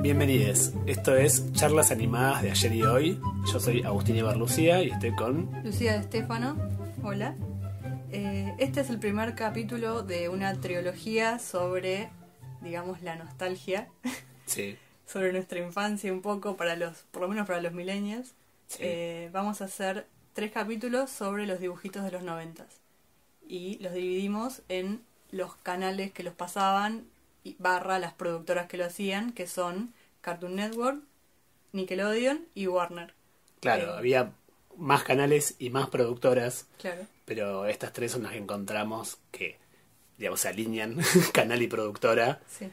Bienvenidos, esto es Charlas Animadas de Ayer y Hoy. Yo soy Agustín Ibarlucía y estoy con... Lucía de Stefano, hola. Este es el primer capítulo de una trilogía sobre, digamos, la nostalgia. Sí. Sobre nuestra infancia un poco, por lo menos para los millennials. Sí. Vamos a hacer 3 capítulos sobre los dibujitos de los 90s. Y los dividimos en los canales que los pasaban barra las productoras que lo hacían, que son Cartoon Network, Nickelodeon y Warner. Claro, había más canales y más productoras, Claro. pero estas 3 son las que encontramos que, digamos, se alinean canal y productora Sí.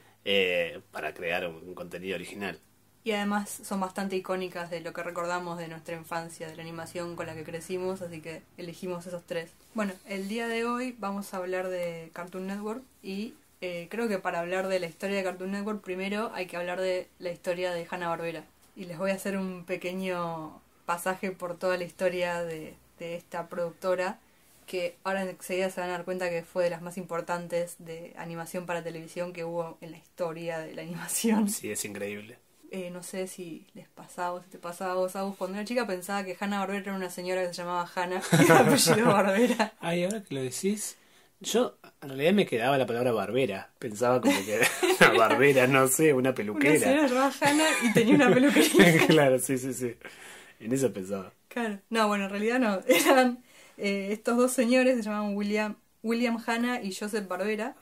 para crear un contenido original. Y además son bastante icónicas de lo que recordamos de nuestra infancia, de la animación con la que crecimos, así que elegimos esos 3. Bueno, el día de hoy vamos a hablar de Cartoon Network y creo que para hablar de la historia de Cartoon Network primero hay que hablar de la historia de Hanna-Barbera. Y les voy a hacer un pequeño pasaje por toda la historia de esta productora, que ahora enseguida se van a dar cuenta que fue de las más importantes de animación para televisión que hubo en la historia de la animación. Sí, es increíble. No sé si les pasaba o si te pasaba a vos, Agus. Cuando era chica pensaba que Hanna-Barbera era una señora que se llamaba Hanna y era apellido Barbera. Ay, ahora que lo decís, yo en realidad me quedaba la palabra barbera. Pensaba como que una barbera, no sé, una peluquera. Una señora llamada Hanna y tenía una peluquería. Claro, sí. En eso pensaba. Claro. No, bueno, en realidad no. Eran estos 2 señores, se llamaban William Hanna y Joseph Barbera,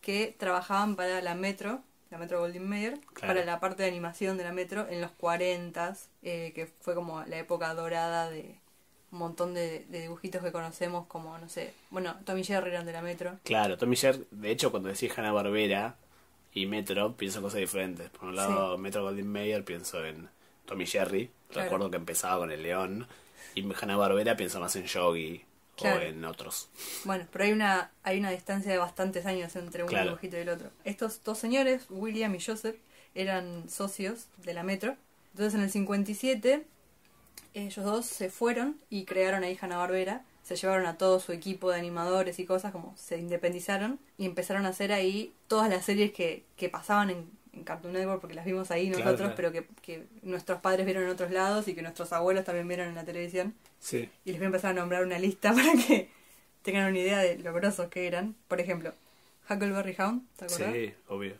que trabajaban para la Metro Goldwyn Mayer, claro, para la parte de animación de la Metro en los 40s, que fue como la época dorada de un montón de dibujitos que conocemos, como, no sé, bueno, Tom y Jerry eran de la Metro. Claro, Tom y Jerry, de hecho, cuando decís Hanna-Barbera y Metro, pienso en cosas diferentes. Por un lado, sí. Metro Goldwyn Mayer, pienso en Tom y Jerry. Claro. Recuerdo que empezaba con el león. Y Hanna-Barbera pienso más en Yogi, claro, o en otros. Bueno, pero hay una distancia de bastantes años entre un, claro, dibujito y el otro. Estos 2 señores, William y Joseph, eran socios de la Metro. Entonces en el 57 ellos 2 se fueron y crearon ahí Hanna-Barbera. Se llevaron a todo su equipo de animadores y cosas, como se independizaron y empezaron a hacer ahí todas las series que pasaban en Cartoon Network, porque las vimos ahí nosotros, claro, pero que nuestros padres vieron en otros lados y que nuestros abuelos también vieron en la televisión. Sí. Y les voy a empezar a nombrar una lista para que tengan una idea de lo grosos que eran. Por ejemplo, Huckleberry Hound, ¿te acuerdas? Sí, obvio.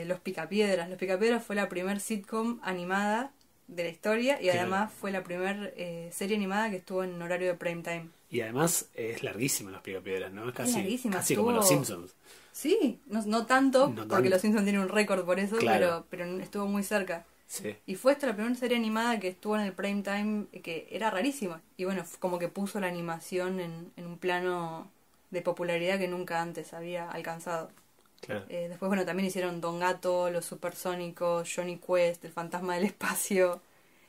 Los Picapiedras. Los Picapiedras fue la primer sitcom animada de la historia y, claro, además fue la primer serie animada que estuvo en horario de prime time. Y además es larguísima Los Picapiedras, ¿no? Es casi estuvo... como Los Simpsons. Sí, no tanto, porque Los Simpsons tienen un récord por eso, claro, pero estuvo muy cerca. Sí. Y fue esta la primera serie animada que estuvo en el prime time, que era rarísima. Y bueno, como que puso la animación en un plano de popularidad que nunca antes había alcanzado. Claro. Después, bueno, también hicieron Don Gato, Los Supersónicos, Johnny Quest, El Fantasma del Espacio,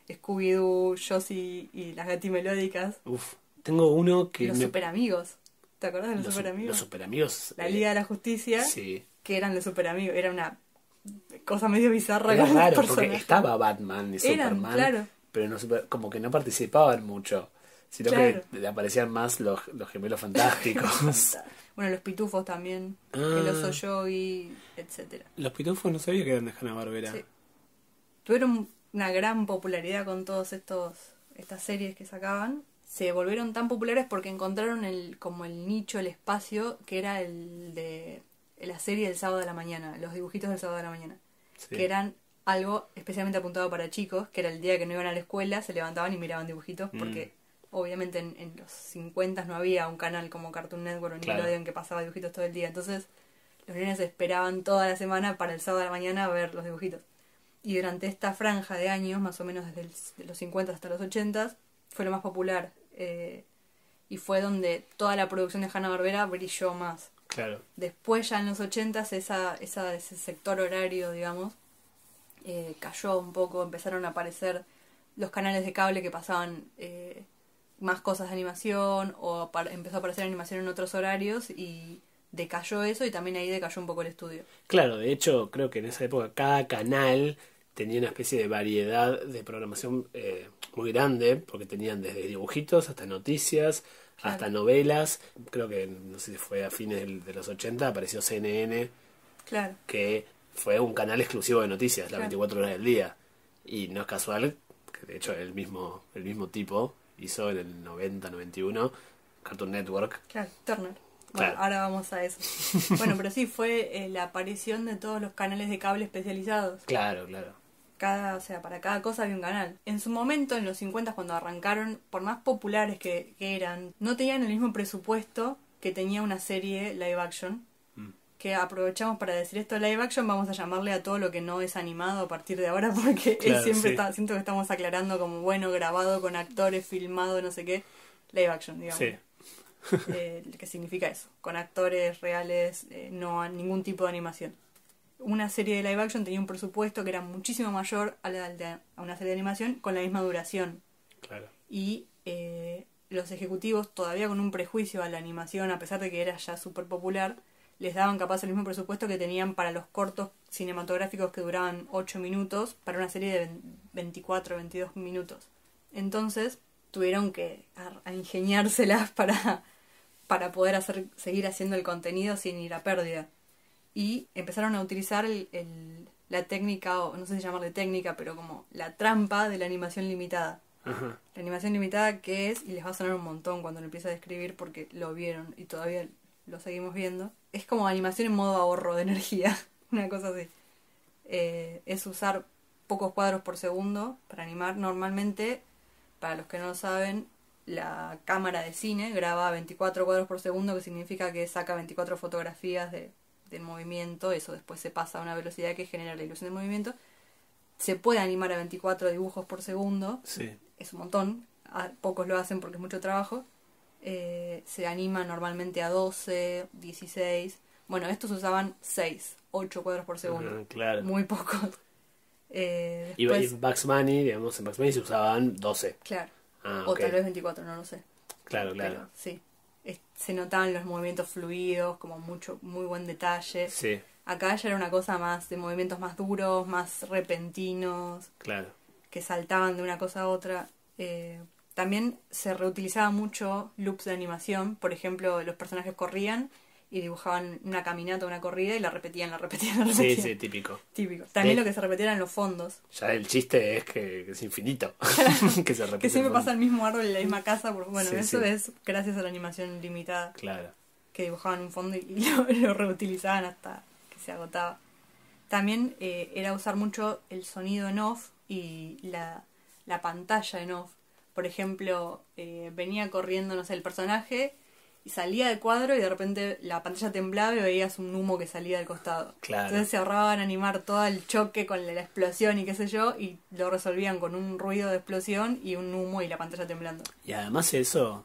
Scooby-Doo, Josie y las Gatimelódicas. Uf, tengo uno que... Los Superamigos. ¿Te acordás de los Superamigos? Los Superamigos. La Liga de la Justicia. Sí. Que eran los Superamigos. Era una cosa medio bizarra. Era raro, porque estaba Batman y Superman. Claro. Pero no, como que no participaban mucho. Sino, claro, que aparecían más los gemelos fantásticos. Bueno, los pitufos también. El oso Yogi, etcétera. Los pitufos no sabía que eran de Hanna-Barbera. Sí. Tuvieron una gran popularidad con todas estas series que sacaban. Se volvieron tan populares porque encontraron como el nicho, el espacio, que era el de la serie del sábado de la mañana, los dibujitos del sábado de la mañana. Sí. Que eran algo especialmente apuntado para chicos, que era el día que no iban a la escuela, se levantaban y miraban dibujitos, porque obviamente en los 50 no había un canal como Cartoon Network o Nickelodeon, claro, que pasaba dibujitos todo el día. Entonces los niños esperaban toda la semana para el sábado de la mañana a ver los dibujitos. Y durante esta franja de años, más o menos desde los 50 hasta los 80, fue lo más popular. Y fue donde toda la producción de Hanna-Barbera brilló más. Claro. Después ya en los 80 ese sector horario, digamos, cayó un poco. Empezaron a aparecer los canales de cable que pasaban más cosas de animación, o empezó a aparecer animación en otros horarios y decayó eso, y también ahí decayó un poco el estudio. Claro, de hecho creo que en esa época cada canal tenía una especie de variedad de programación muy grande, porque tenían desde dibujitos hasta noticias, claro, hasta novelas. Creo que, no sé si fue a fines de los 80, apareció CNN, claro, que fue un canal exclusivo de noticias, las Claro. 24 horas del día. Y no es casual que de hecho el mismo tipo hizo en el 90-91 Cartoon Network. Claro, Turner. Bueno, Claro. ahora vamos a eso. Bueno, pero sí, fue la aparición de todos los canales de cable especializados. Claro. O sea, para cada cosa había un canal. En su momento, en los 50 cuando arrancaron, por más populares que eran, no tenían el mismo presupuesto que tenía una serie live action. Que aprovechamos para decir esto live action, vamos a llamarle a todo lo que no es animado a partir de ahora, porque Claro, siempre sí. siento que estamos aclarando como, bueno, grabado con actores, filmado, no sé qué, live action, digamos. Sí. ¿Qué significa eso? Con actores reales, no a ningún tipo de animación. Una serie de live action tenía un presupuesto que era muchísimo mayor a una serie de animación con la misma duración. Claro. Y los ejecutivos, todavía con un prejuicio a la animación, a pesar de que era ya súper popular, les daban capaz el mismo presupuesto que tenían para los cortos cinematográficos que duraban 8 minutos para una serie de 24 22 minutos. Entonces tuvieron que a ingeniárselas para poder seguir haciendo el contenido sin ir a pérdida. Y empezaron a utilizar la técnica, o no sé si llamarle técnica, pero como la trampa de la animación limitada. Ajá. La animación limitada, ¿qué es? Y les va a sonar un montón cuando lo empiece a describir porque lo vieron y todavía lo seguimos viendo. Es como animación en modo ahorro de energía, una cosa así. Es usar pocos cuadros por segundo para animar. Normalmente, para los que no lo saben, la cámara de cine graba 24 cuadros por segundo, que significa que saca 24 fotografías del movimiento. Eso después se pasa a una velocidad que genera la ilusión del movimiento. Se puede animar a 24 dibujos por segundo. Sí. Es un montón. Pocos lo hacen porque es mucho trabajo. Se anima normalmente a 12, 16. Bueno, estos usaban 6, 8 cuadros por segundo. Ajá, claro. Muy pocos. Y Después, Bugs Bunny, digamos, en Bugs Bunny se usaban 12. claro. Ah, O ok. tal vez 24, no lo sé. Claro. Pero sí. Se notaban los movimientos fluidos, como muy buen detalle. Sí, Acá ya era una cosa más de movimientos más duros, más repentinos, claro. que saltaban de una cosa a otra. También se reutilizaba mucho loops de animación. Por ejemplo, los personajes corrían y dibujaban una caminata, una corrida y la repetían. Sí, típico. Típico. También Sí. lo que se repetía eran los fondos. Ya el chiste es que es infinito. Que se repite Que siempre el pasa fondo. el mismo árbol en la misma casa. Bueno, Sí, eso sí. es gracias a la animación limitada. Claro. Que dibujaban un fondo y lo reutilizaban hasta que se agotaba. También era usar mucho el sonido en off y la pantalla en off. Por ejemplo, venía corriendo, no sé, el personaje y salía de cuadro y de repente la pantalla temblaba y veías un humo que salía del costado. Claro. Entonces se ahorraban animar todo el choque con la explosión y qué sé yo, y lo resolvían con un ruido de explosión y un humo y la pantalla temblando. Y además eso,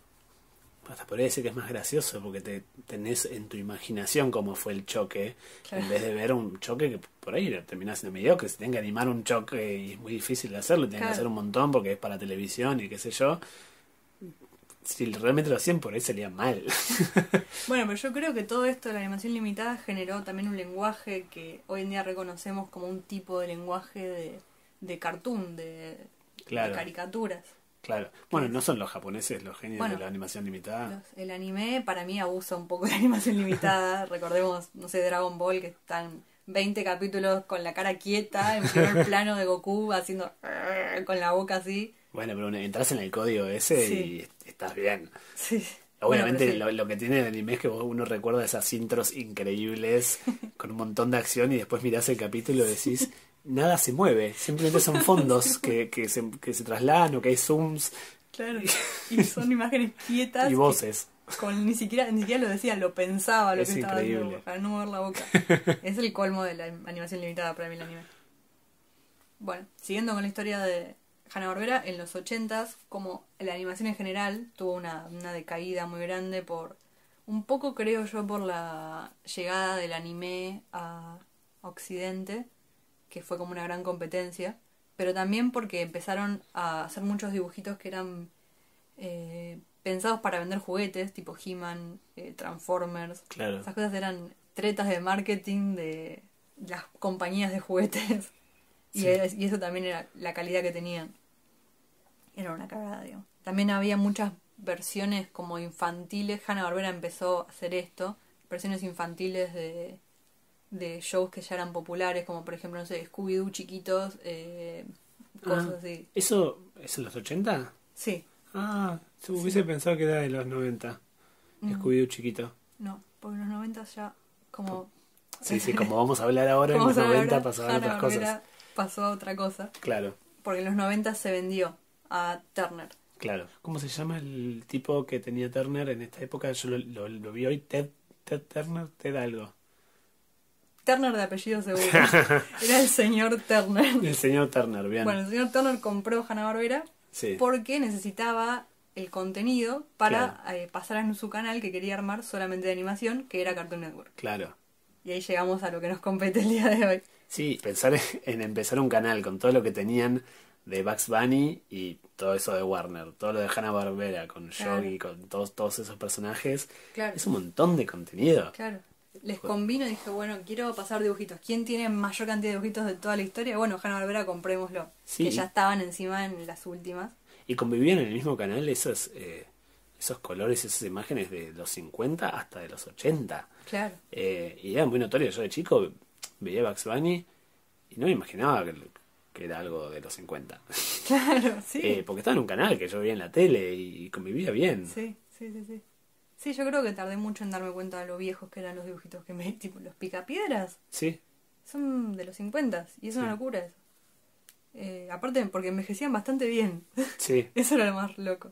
hasta podría decir que es más gracioso porque tenés en tu imaginación cómo fue el choque, Claro. en vez de ver un choque que por ahí termina siendo mediocre. Se tiene que animar un choque y es muy difícil de hacerlo, tienen Claro. que hacer un montón porque es para televisión y qué sé yo. Si realmente lo hacían por ahí salía mal. Bueno, pero yo creo que todo esto de la animación limitada generó también un lenguaje que hoy en día reconocemos como un tipo de lenguaje de cartoon, de Claro. caricaturas. Claro. Bueno, no son los japoneses los genios Bueno, de la animación limitada. El anime para mí abusa un poco de la animación limitada. Recordemos, no sé, Dragon Ball, que están 20 capítulos con la cara quieta, en primer plano de Goku haciendo con la boca así. Bueno, pero entras en el código ese Sí. y estás bien. Sí. Obviamente Bueno, pero sí. lo que tiene el anime es que uno recuerda esas intros increíbles con un montón de acción y después mirás el capítulo y decís, nada se mueve, simplemente son fondos que se trasladan o que hay zooms Claro. Y son imágenes quietas. y voces. Ni siquiera lo decía, lo pensaba lo Es que estaba increíble. haciendo para no mover la boca. Es el colmo de la animación limitada para mí el anime. Bueno, siguiendo con la historia de Hanna-Barbera, en los 80s, como la animación en general tuvo una decaída muy grande por un poco, creo yo, por la llegada del anime a Occidente, que fue como una gran competencia, pero también porque empezaron a hacer muchos dibujitos que eran pensados para vender juguetes, tipo He-Man, Transformers. Claro. Esas cosas eran tretas de marketing de las compañías de juguetes. Sí. Y eso también era la calidad que tenían. Era una cagada, digamos. También había muchas versiones como infantiles. Hanna-Barbera empezó a hacer esto. Versiones infantiles de shows que ya eran populares, como por ejemplo, no sé, Scooby-Doo chiquitos, cosas así. ¿Eso es en los 80? Sí. Ah, se hubiese pensado que era de los 90. Scooby-Doo chiquito. No, porque en los 90 ya como... Sí, como vamos a hablar ahora, en los 90 pasaban otras cosas. Pasó a otra cosa. Claro. Porque en los 90 se vendió a Turner. Claro. ¿Cómo se llama el tipo que tenía Turner en esta época? Yo lo vi hoy, Ted Turner, Ted algo. Turner de apellido seguro. Era el señor Turner. El señor Turner, bien. Bueno, el señor Turner compró Hanna-Barbera porque necesitaba el contenido para pasar en su canal que quería armar solamente de animación, que era Cartoon Network. Claro. Y ahí llegamos a lo que nos compete el día de hoy. Sí, pensar en empezar un canal con todo lo que tenían de Bugs Bunny y todo eso de Warner, todo lo de Hanna-Barbera con Yogi, con todos esos personajes. Claro. Es un montón de contenido. Claro. Les convino y dije, bueno, quiero pasar dibujitos. ¿Quién tiene mayor cantidad de dibujitos de toda la historia? Bueno, Hanna-Barbera, comprémoslo. Sí. Que ya estaban encima en las últimas. Y convivían en el mismo canal esos colores, esas imágenes de los 50 hasta de los 80. Claro. Y era muy notorio. Yo de chico veía Bugs Bunny y no me imaginaba que era algo de los 50. Claro, sí. Porque estaba en un canal que yo veía en la tele y convivía bien. Sí. Sí, yo creo que tardé mucho en darme cuenta de lo viejos que eran los dibujitos que me... Tipo, los picapiedras. Sí. Son de los 50 y es una locura eso. Aparte porque envejecían bastante bien. Sí. Eso era lo más loco.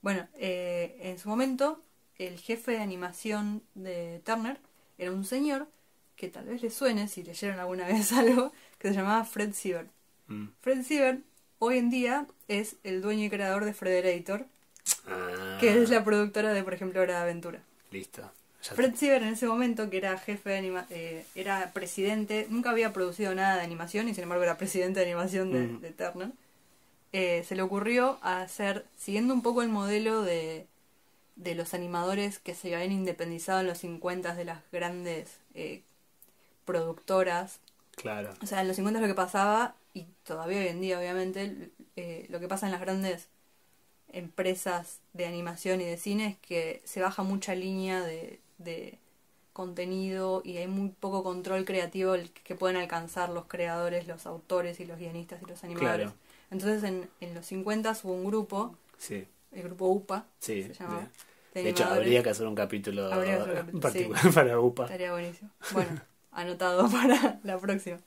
Bueno, en su momento, el jefe de animación de Turner era un señor que tal vez les suene, si leyeron alguna vez algo, que se llamaba Fred Siebert. Fred Siebert hoy en día es el dueño y creador de Frederator, que es la productora de, por ejemplo, Hora de Aventura. Listo. Fred Siebert en ese momento, que era jefe de era presidente, nunca había producido nada de animación y sin embargo era presidente de animación de Turner. Se le ocurrió hacer, siguiendo un poco el modelo de los animadores que se habían independizado en los 50 de las grandes productoras. Claro. O sea, en los 50 lo que pasaba, y todavía hoy en día obviamente, lo que pasa en las grandes empresas de animación y de cine es que se baja mucha línea de contenido y hay muy poco control creativo que pueden alcanzar los creadores, los autores y los guionistas y los animadores. Claro. Entonces en los 50 hubo un grupo, el grupo UPA, se llamaba. De hecho, habría que hacer un capítulo particular para UPA. Estaría buenísimo. Bueno, anotado para la próxima.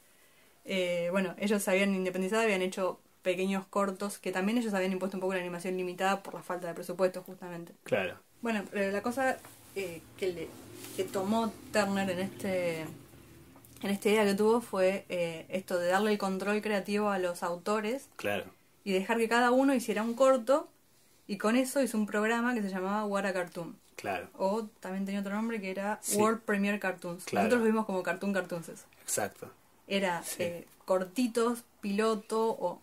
Bueno, ellos se habían independizado, habían hecho pequeños cortos, que también ellos habían impuesto un poco la animación limitada por la falta de presupuesto, justamente. Claro. Bueno, pero la cosa que tomó Turner en esta idea que tuvo fue esto de darle el control creativo a los autores. Claro. Y dejar que cada uno hiciera un corto, y con eso hizo un programa que se llamaba What a Cartoon. Claro. O también tenía otro nombre que era World Premiere Cartoons. Claro. Nosotros lo vimos como Cartoons. Exacto. Era cortitos, piloto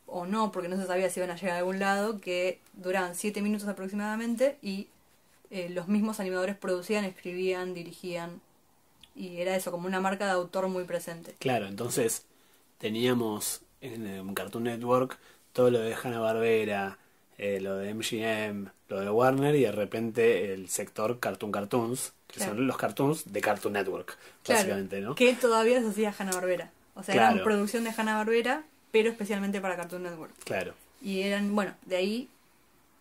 o no, porque no se sabía si iban a llegar a algún lado, que duraban 7 minutos aproximadamente y los mismos animadores producían, escribían, dirigían, y era eso, como una marca de autor muy presente. Claro, entonces teníamos en Cartoon Network todo lo de Hanna-Barbera, lo de MGM, lo de Warner, y de repente el sector Cartoons, que son los cartoons de Cartoon Network, básicamente, ¿no? Que todavía se hacía Hanna-Barbera. O sea, eran producción de Hanna-Barbera, pero especialmente para Cartoon Network. Claro. Y eran, bueno, de ahí,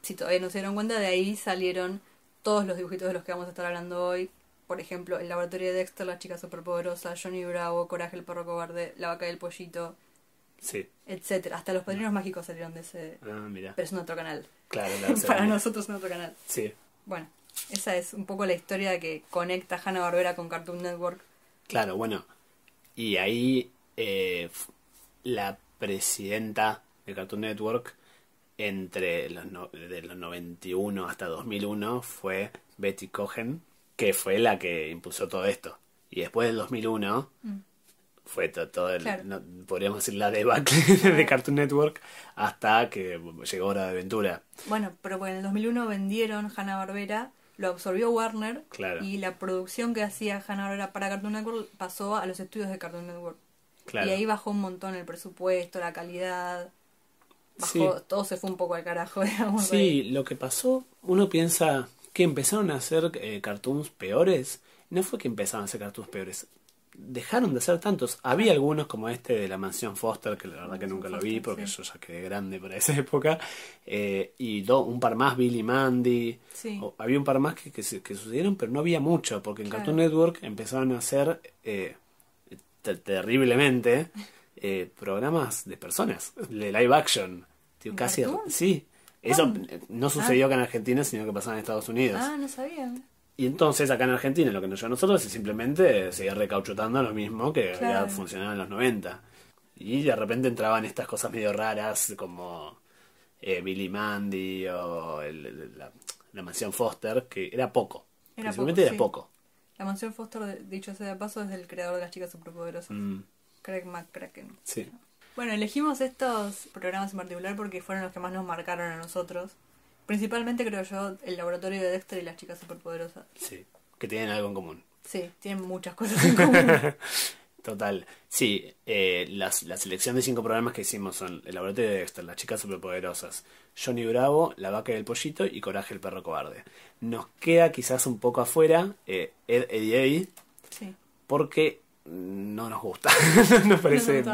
si todavía no se dieron cuenta, de ahí salieron todos los dibujitos de los que vamos a estar hablando hoy. Por ejemplo, El laboratorio de Dexter, La chica superpoderosa, Johnny Bravo, Coraje el perro cobarde, La vaca y el pollito, etcétera. Hasta los Padrinos Mágicos salieron de ese... mira. Pero es en otro canal. Claro, para nosotros en otro canal. Sí. Bueno, esa es un poco la historia que conecta Hanna-Barbera con Cartoon Network. Claro, bueno. Y ahí la presidenta de Cartoon Network de los 91 hasta 2001 fue Betty Cohen, que fue la que impulsó todo esto. Y después del 2001 fue todo podríamos decir la debacle de Cartoon Network hasta que llegó Hora de Aventura. Bueno, pero en el 2001 vendieron Hanna-Barbera, lo absorbió Warner, y la producción que hacía Hanna-Barbera para Cartoon Network pasó a los estudios de Cartoon Network. Claro. Y ahí bajó un montón el presupuesto, la calidad, todo se fue un poco al carajo, digamos. Sí, lo que pasó, uno piensa que empezaron a hacer cartoons peores. No fue que empezaron a hacer cartoons peores, dejaron de hacer tantos. Había algunos como este de la Mansión Foster, que la verdad que nunca lo vi porque yo ya quedé grande para esa época. Y un par más, Billy y Mandy. Sí. Había un par más que sucedieron, pero no había mucho, porque en Cartoon Network empezaron a hacer terriblemente programas de personas, de live action. Tío, casi. Sí. Eso no sucedió acá en Argentina, sino que pasaba en Estados Unidos. Ah, no sabía. Y entonces acá en Argentina lo que nos lleva a nosotros es simplemente seguir recauchutando lo mismo que había funcionado en los 90. Y de repente entraban estas cosas medio raras como Billy Mandy o la Mansión Foster, que era poco. Simplemente era poco. La Mansión Foster, dicho sea de paso, es del creador de Las Chicas Superpoderosas. Craig McCracken. Sí. Bueno, elegimos estos programas en particular porque fueron los que más nos marcaron a nosotros. Principalmente, creo yo, el laboratorio de Dexter y Las Chicas Superpoderosas. Sí, que tienen algo en común. Sí, tienen muchas cosas en común. Total. Sí, la selección de 5 programas que hicimos son El laboratorio de Dexter, Las Chicas Superpoderosas, Johnny Bravo, La Vaca y el Pollito y Coraje el Perro Cobarde. Nos queda quizás un poco afuera Ed, Eddie Eddie, sí. Porque no nos gusta. Nos parece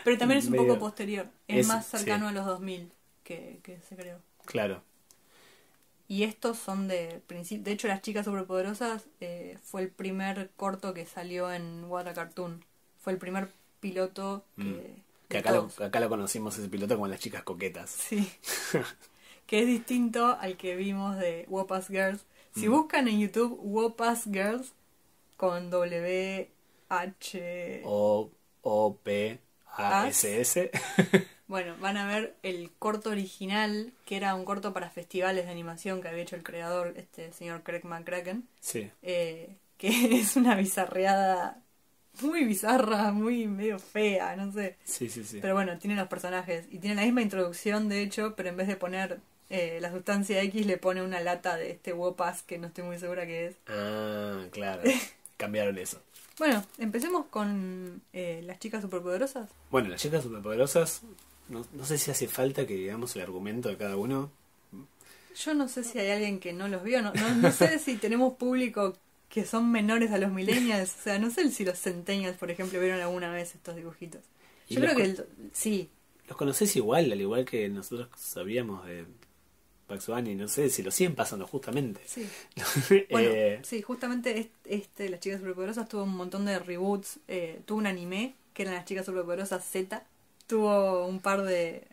pero también es un medio... poco posterior. Es más cercano a los 2000 que se creó. Claro. Y estos son de hecho, Las Chicas Superpoderosas fue el primer corto que salió en What a Cartoon. Fue el primer piloto que acá lo conocimos ese piloto como Las Chicas Coquetas. Sí. Que es distinto al que vimos de Wopas Girls. Si buscan en YouTube Wopas Girls con WHOPASS, bueno, van a ver el corto original, que era un corto para festivales de animación que había hecho el creador, este señor Craig McCracken. Sí. Que es una bizarreada muy bizarra, muy medio fea, no sé. Sí. Pero bueno, tiene los personajes y tiene la misma introducción, de hecho, pero en vez de poner la sustancia X le pone una lata de este Wopas que no estoy muy segura qué es. Ah, claro. Cambiaron eso. Bueno, empecemos con Las Chicas Superpoderosas. Bueno, Las Chicas Superpoderosas, no sé si hace falta que digamos el argumento de cada uno. Yo no sé si hay alguien que no los vio, no sé si tenemos público que son menores a los millennials, o sea, no sé si los centennials, por ejemplo, vieron alguna vez estos dibujitos. Yo creo que sí. Los conocés igual, al igual que nosotros sabíamos de Bugs Bunny, no sé si lo siguen pasando justamente. Sí. Bueno, sí, justamente Las Chicas Superpoderosas tuvo un montón de reboots, tuvo un anime que eran Las Chicas Superpoderosas Z, tuvo un par de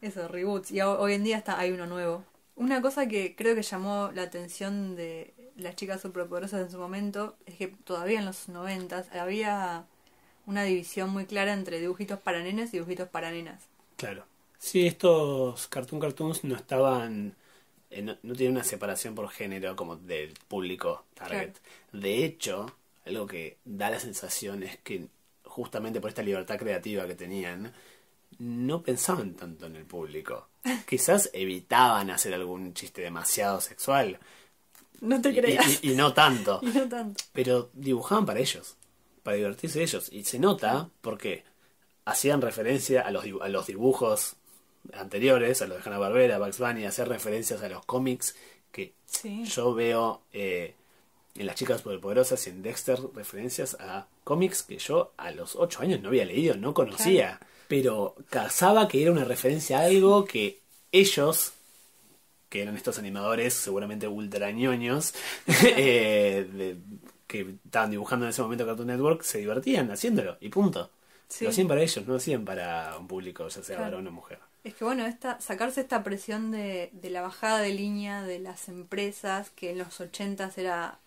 reboots y hoy en día hay uno nuevo. Una cosa que creo que llamó la atención de Las Chicas Superpoderosas en su momento es que todavía en los 90 había una división muy clara entre dibujitos para nenes y dibujitos para nenas. Claro. Sí, estos cartoons no estaban... no tienen una separación por género como del público target. Claro. De hecho, algo que da la sensación es que justamente por esta libertad creativa que tenían, no pensaban tanto en el público. Quizás evitaban hacer algún chiste demasiado sexual. No te creas. Y no tanto. Y no tanto. Pero dibujaban para ellos, para divertirse ellos. Y se nota porque hacían referencia a los dibujos anteriores, a los de Hanna-Barbera, Bugs Bunny, hacer referencias a los cómics que yo veo en Las Chicas Superpoderosas y en Dexter, referencias a cómics que yo a los 8 años no había leído, no conocía. Claro. Pero cazaba que era una referencia a algo que ellos, que eran estos animadores seguramente ultra ñoños, que estaban dibujando en ese momento Cartoon Network, se divertían haciéndolo y punto. Sí. Lo hacían para ellos, no lo hacían para un público, ya sea varón o mujer. Es que bueno, sacarse esta presión de la bajada de línea de las empresas, que en los 80s era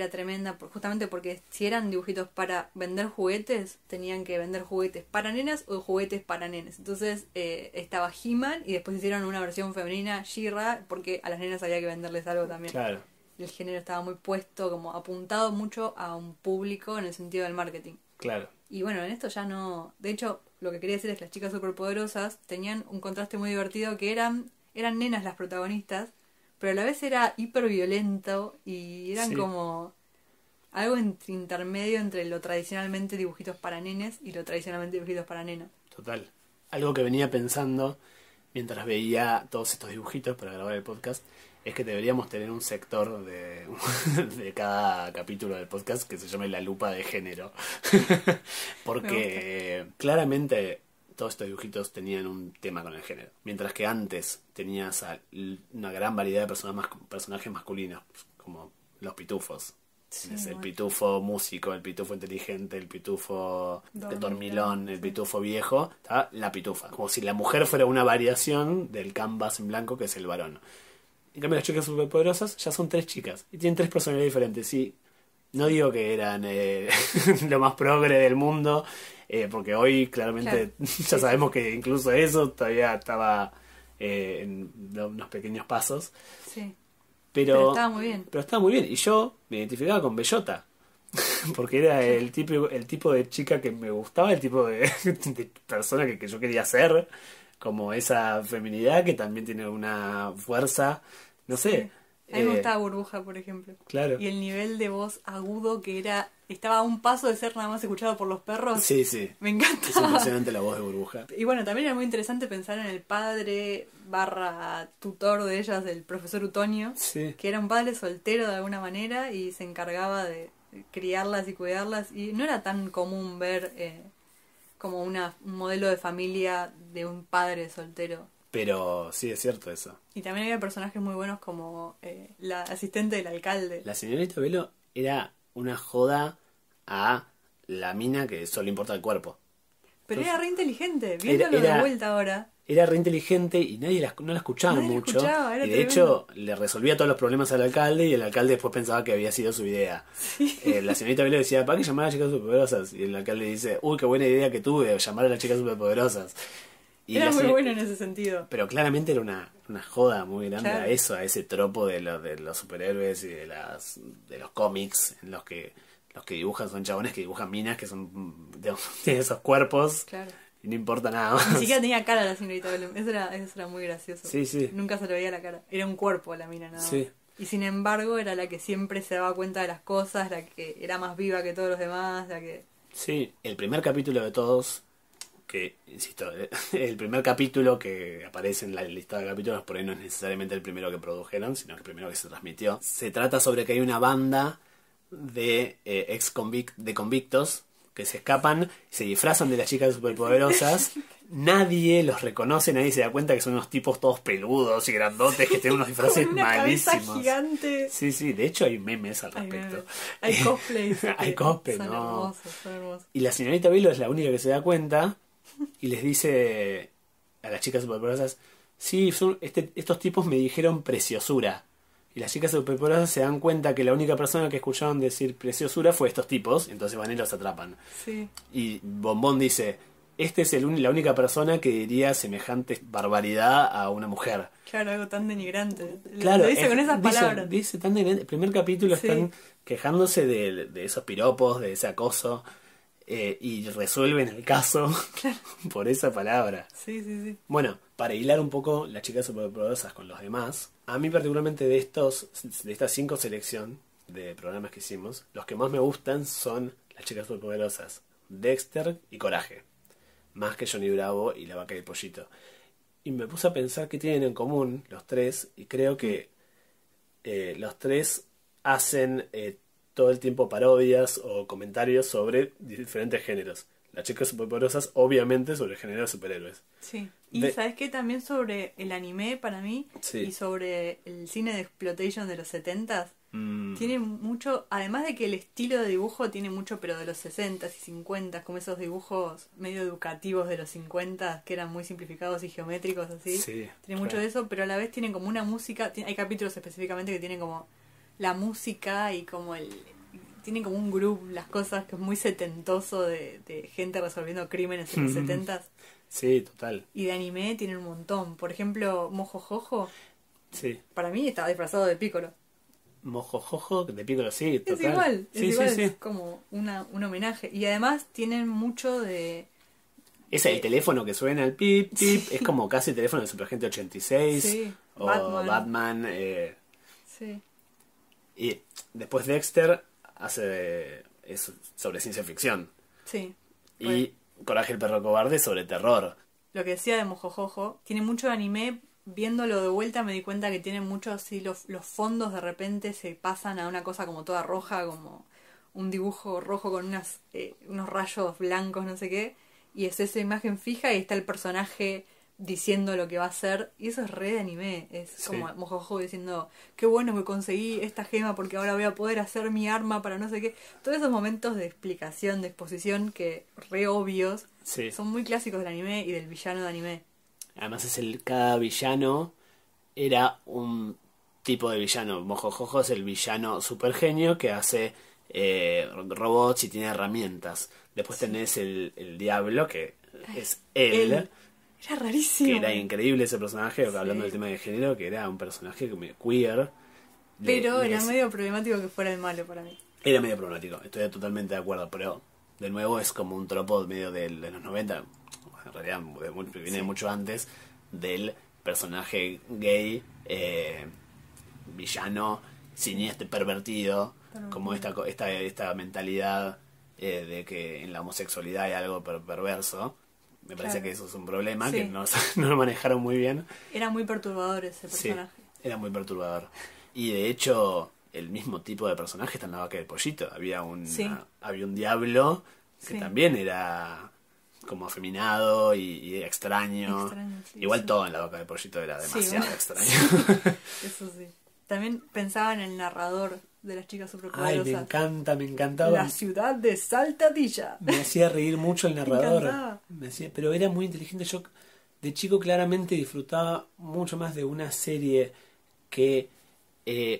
tremenda, justamente porque si eran dibujitos para vender juguetes, tenían que vender juguetes para nenas o juguetes para nenes. Entonces estaba He-Man y después hicieron una versión femenina, She-Ra, porque a las nenas había que venderles algo también. Claro. El género estaba muy puesto, como apuntado mucho a un público en el sentido del marketing. Claro. Y bueno, en esto ya no... De hecho, lo que quería decir es que Las Chicas Superpoderosas tenían un contraste muy divertido, que eran nenas las protagonistas, pero a la vez era hiper violento y eran como algo intermedio entre lo tradicionalmente dibujitos para nenes y lo tradicionalmente dibujitos para nenas. Total. Algo que venía pensando mientras veía todos estos dibujitos para grabar el podcast es que deberíamos tener un sector de cada capítulo del podcast que se llame la lupa de género. Porque claramente todos estos dibujitos tenían un tema con el género. Mientras que antes tenías una gran variedad de personajes masculinos, como los pitufos. Sí, Es el bueno. pitufo músico, el pitufo inteligente, el pitufo dormilón, el sí. pitufo viejo, está la pitufa. Como si la mujer fuera una variación del canvas en blanco que es el varón. En cambio las chicas superpoderosas ya son 3 chicas y tienen 3 personalidades diferentes. Sí, no digo que eran lo más progre del mundo, porque hoy claramente Claro. ya sabemos que incluso eso todavía estaba en unos pequeños pasos. Sí. Pero estaba muy bien. Pero estaba muy bien. Y yo me identificaba con Bellota. Porque era el tipo de chica que me gustaba, el tipo de persona que yo quería ser. Como esa feminidad que también tiene una fuerza. No sé. A mí me gustaba Burbuja, por ejemplo. Claro. Y el nivel de voz agudo que estaba a un paso de ser nada más escuchado por los perros. Sí, sí. Me Es encantaba. impresionante la voz de Burbuja. Y bueno, también era muy interesante pensar en el padre / tutor de ellas, el profesor Utonio, Sí. que era un padre soltero de alguna manera y se encargaba de criarlas y cuidarlas. Y no era tan común ver como un modelo de familia de un padre soltero. Pero sí, es cierto eso. Y también había personajes muy buenos como la asistente del alcalde. La señorita Velo era una joda a la mina que solo importa el cuerpo. Pero Entonces, era re inteligente, viéndolo era- de vuelta ahora. Era re inteligente y no la escuchaba Nadie la mucho. escuchaba, era Y de tremendo. hecho le resolvía todos los problemas al alcalde y el alcalde después pensaba que había sido su idea. La señorita Velo decía, ¿para qué llamar a las chicas superpoderosas? Y el alcalde dice, uy, qué buena idea que tuve, llamar a las chicas superpoderosas. Y Era la muy señ- bueno en ese sentido. Pero claramente era una joda muy grande Claro. a eso, a ese tropo de los superhéroes y de los cómics en los que dibujan son chabones que dibujan minas que son tienen esos cuerpos Claro. y no importa nada más. Ni siquiera tenía cara la señorita Belén. Eso era muy gracioso. Sí, sí. Nunca se le veía la cara. Era un cuerpo la mina nada más. Sí. Y sin embargo era la que siempre se daba cuenta de las cosas, la que era más viva que todos los demás, la que... Sí, el primer capítulo de todos, que, insisto, el primer capítulo que aparece en la lista de capítulos, por ahí no es necesariamente el primero que produjeron, sino el primero que se transmitió. Se trata sobre que hay una banda de convictos que se escapan, se disfrazan de las chicas superpoderosas. Nadie los reconoce, nadie se da cuenta que son unos tipos todos peludos y grandotes que tienen unos disfraces Con una cabeza malísimos. gigante. Sí, sí, de hecho hay memes al Hay respecto. memes. Hay cosplays. Hay que cosplay, son no. hermosos, son hermosos. Y la señorita Velo es la única que se da cuenta y les dice a las chicas superpoderosas, sí, estos tipos me dijeron preciosura. Y las chicas superpoderosas se dan cuenta que la única persona que escucharon decir preciosura fue estos tipos, entonces van y los atrapan. Sí. Y Bombón dice, este es la única persona que diría semejante barbaridad a una mujer. Claro, algo tan denigrante. Claro, Lo dice con esas palabras. Dice tan de, el primer capítulo Sí. están quejándose de esos piropos, de ese acoso, y resuelven el caso por esa palabra. Sí, sí, sí. Bueno, para hilar un poco las chicas superpoderosas con los demás, a mí particularmente de estas 5 selección de programas que hicimos, los que más me gustan son las chicas superpoderosas, Dexter y Coraje, más que Johnny Bravo y La Vaca y el Pollito. Y me puse a pensar qué tienen en común los tres, y creo que los tres hacen todo el tiempo parodias o comentarios sobre diferentes géneros. Las chicas superpoderosas, obviamente, sobre el género de superhéroes. Sí. Y De- ¿sabes qué? También sobre el anime para mí Sí. y sobre el cine de exploitation de los 70s. Tiene mucho, además de que el estilo de dibujo tiene mucho, pero de los 60s y 50s, como esos dibujos medio educativos de los 50s, que eran muy simplificados y geométricos así. Sí, Tiene mucho claro. de eso, pero a la vez tienen como una música, hay capítulos específicamente que tienen como la música y como tienen como un groove, las cosas, que es muy setentoso de gente resolviendo crímenes en los 70s. Sí, total. Y de anime tienen un montón. Por ejemplo, Mojo Jojo, Sí. para mí estaba disfrazado de Piccolo. Mojo Jojo, de Piccolo, sí, total. Es igual, Sí, es igual, sí, sí. es como un homenaje. Y además tienen mucho de... Es el teléfono que suena, el pip, pip, es como casi el teléfono de Superagente 86 Sí, o Batman. Sí, y después Dexter es sobre ciencia ficción sí. y Coraje el perro cobarde sobre terror. Lo que decía de Mojo Jojo, tiene mucho de anime viéndolo de vuelta me di cuenta que tiene muchos, así los fondos de repente se pasan a una cosa como toda roja, como un dibujo rojo con unos rayos blancos, no sé qué, y es esa imagen fija y está el personaje diciendo lo que va a hacer, y eso es re de anime, es como Mojojojo diciendo, qué bueno que conseguí esta gema porque ahora voy a poder hacer mi arma para no sé qué, todos esos momentos de explicación, de exposición que re obvios, son muy clásicos del anime y del villano de anime. Además cada villano era un tipo de villano. Mojojojo es el villano super genio que hace robots y tiene herramientas. Después tenés el diablo, que es él. Era rarísimo. Que era increíble ese personaje, hablando del tema de género, que era un personaje queer. Pero era medio problemático que fuera el malo para mí. Era medio problemático, estoy totalmente de acuerdo, pero de nuevo es como un tropo medio de los 90, en realidad viene mucho antes, del personaje gay, villano, siniestro, pervertido, como esta mentalidad de que en la homosexualidad hay algo perverso. Me parece que eso es un problema, que no lo manejaron muy bien. Era muy perturbador ese personaje. Sí, era muy perturbador. Y de hecho, el mismo tipo de personaje está en La Vaca del Pollito. Había un diablo que también era como afeminado y extraño. Igual todo en La Vaca del Pollito era demasiado extraño. Eso sí. También pensaba en el narrador de Las Chicas Superpoderosas. Ay, me encantaba. La ciudad de Saltadilla. Me hacía reír mucho el narrador. Pero era muy inteligente. Yo de chico claramente disfrutaba mucho más de una serie que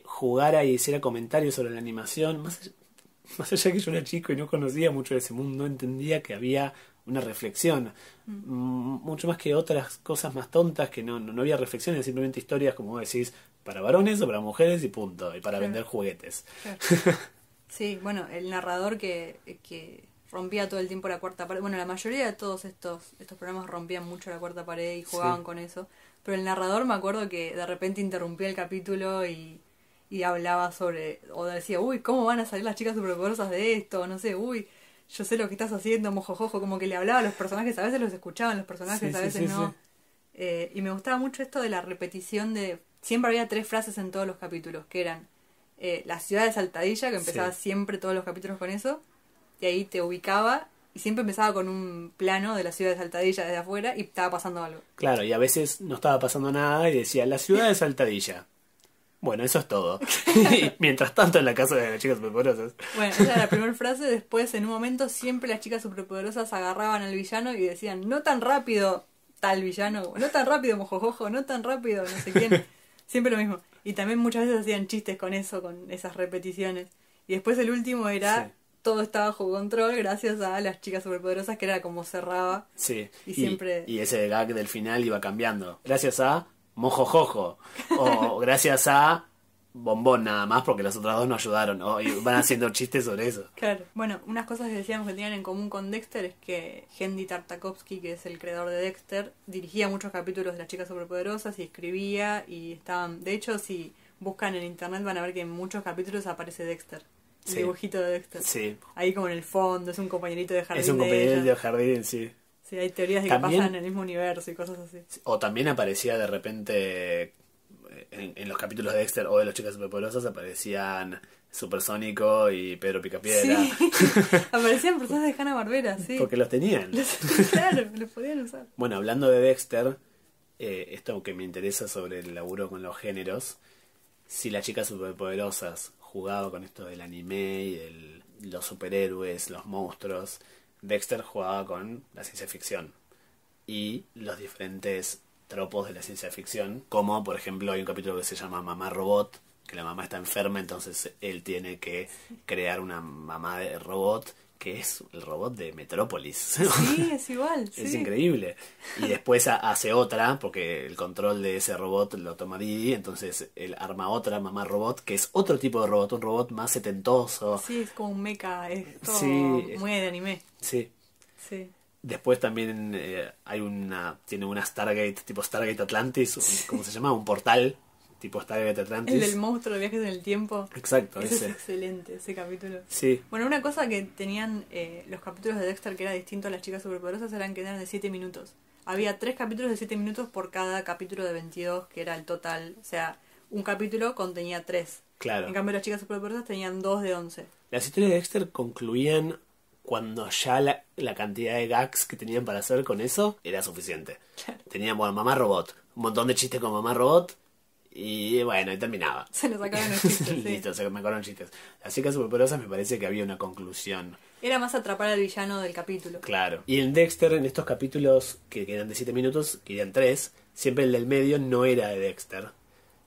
jugara y hiciera comentarios sobre la animación. Más allá que yo era chico y no conocía mucho de ese mundo, no entendía que había una reflexión. Mucho más que otras cosas más tontas, que no había reflexiones, simplemente historias, como vos decís, para varones o para mujeres y punto, y para vender juguetes. Sí, bueno, el narrador que rompía todo el tiempo la cuarta pared. Bueno, la mayoría de todos estos programas rompían mucho la cuarta pared y jugaban con eso. Pero el narrador, me acuerdo que de repente interrumpía el capítulo y hablaba sobre, o decía, uy, ¿cómo van a salir las chicas superpoderosas de esto? No sé, uy, yo sé lo que estás haciendo, mojojojo, como que le hablaba a los personajes, a veces los escuchaban los personajes, a veces no. Y me gustaba mucho esto de la repetición de, siempre había 3 frases en todos los capítulos, que eran la ciudad de Saltadilla, que empezaba siempre todos los capítulos con eso, y ahí te ubicaba, y siempre empezaba con un plano de la ciudad de Saltadilla desde afuera, y estaba pasando algo. Claro, y a veces no estaba pasando nada, y decía, la ciudad de Saltadilla. Bueno, eso es todo. Y mientras tanto en la casa de las chicas superpoderosas. Bueno, esa era la primera frase. Después, en un momento, siempre las chicas superpoderosas agarraban al villano y decían, no tan rápido, tal villano, no tan rápido, mojojojo, no tan rápido, no sé quién. Siempre lo mismo. Y también muchas veces hacían chistes con eso, con esas repeticiones. Y después el último era, todo estaba bajo control gracias a las chicas superpoderosas, que era como cerraba. Sí. Y siempre... y ese gag del final iba cambiando. Gracias a mojojojo. O gracias a bombón nada más, porque las otras dos no ayudaron. Y van haciendo chistes sobre eso. Claro. Bueno, unas cosas que decíamos que tenían en común con Dexter es que Genndy Tartakovsky, que es el creador de Dexter, dirigía muchos capítulos de las chicas superpoderosas y escribía, y estaban... De hecho, si buscan en internet van a ver que en muchos capítulos aparece Dexter. El dibujito de Dexter. Sí. Ahí como en el fondo, es un compañerito de jardín. Es un compañerito de jardín, sí. Sí, hay teorías de que pasan en el mismo universo y cosas así. O también aparecía de repente en los capítulos de Dexter o de las chicas superpoderosas aparecían Supersónico y Pedro Picapiedra. Sí, aparecían personajes de Hanna-Barbera, sí. Porque los tenían. Claro, los podían usar. Bueno, hablando de Dexter, esto que me interesa sobre el laburo con los géneros, si las chicas superpoderosas jugaba con esto del anime y los superhéroes, los monstruos, Dexter jugaba con la ciencia ficción y los diferentes tropos de la ciencia ficción, como por ejemplo hay un capítulo que se llama Mamá Robot, que la mamá está enferma, entonces él tiene que crear una mamá de robot, que es el robot de Metrópolis. Sí, es igual. Es increíble. Y después hace otra, porque el control de ese robot lo toma Didi, entonces él arma otra mamá robot, que es otro tipo de robot, un robot más setentoso. Sí, es como un mecha, es todo muy de anime. Sí. Sí. Después también tiene una Stargate, tipo Stargate Atlantis, ¿cómo se llama? Un portal, tipo Stargate Atlantis. El del monstruo de viajes en el tiempo. Exacto, ese. Es excelente, ese capítulo. Sí. Bueno, una cosa que tenían los capítulos de Dexter que era distinto a las chicas superpoderosas eran que eran de 7 minutos. había 3 capítulos de 7 minutos por cada capítulo de 22, que era el total. O sea, un capítulo contenía 3. Claro. En cambio, las chicas superpoderosas tenían 2 de 11. Las historias de Dexter concluían cuando ya la cantidad de gags que tenían para hacer con eso era suficiente. Claro. Tenían, bueno, Mamá Robot, un montón de chistes con Mamá Robot, y bueno, y terminaba. Se nos sacaron los chistes, sí. Listo, se me acabaron chistes. Las chicas superpoderosas me parece que había una conclusión. Era más atrapar al villano del capítulo. Claro. Y en Dexter, en estos capítulos que eran de 7 minutos, que eran 3, siempre el del medio no era de Dexter,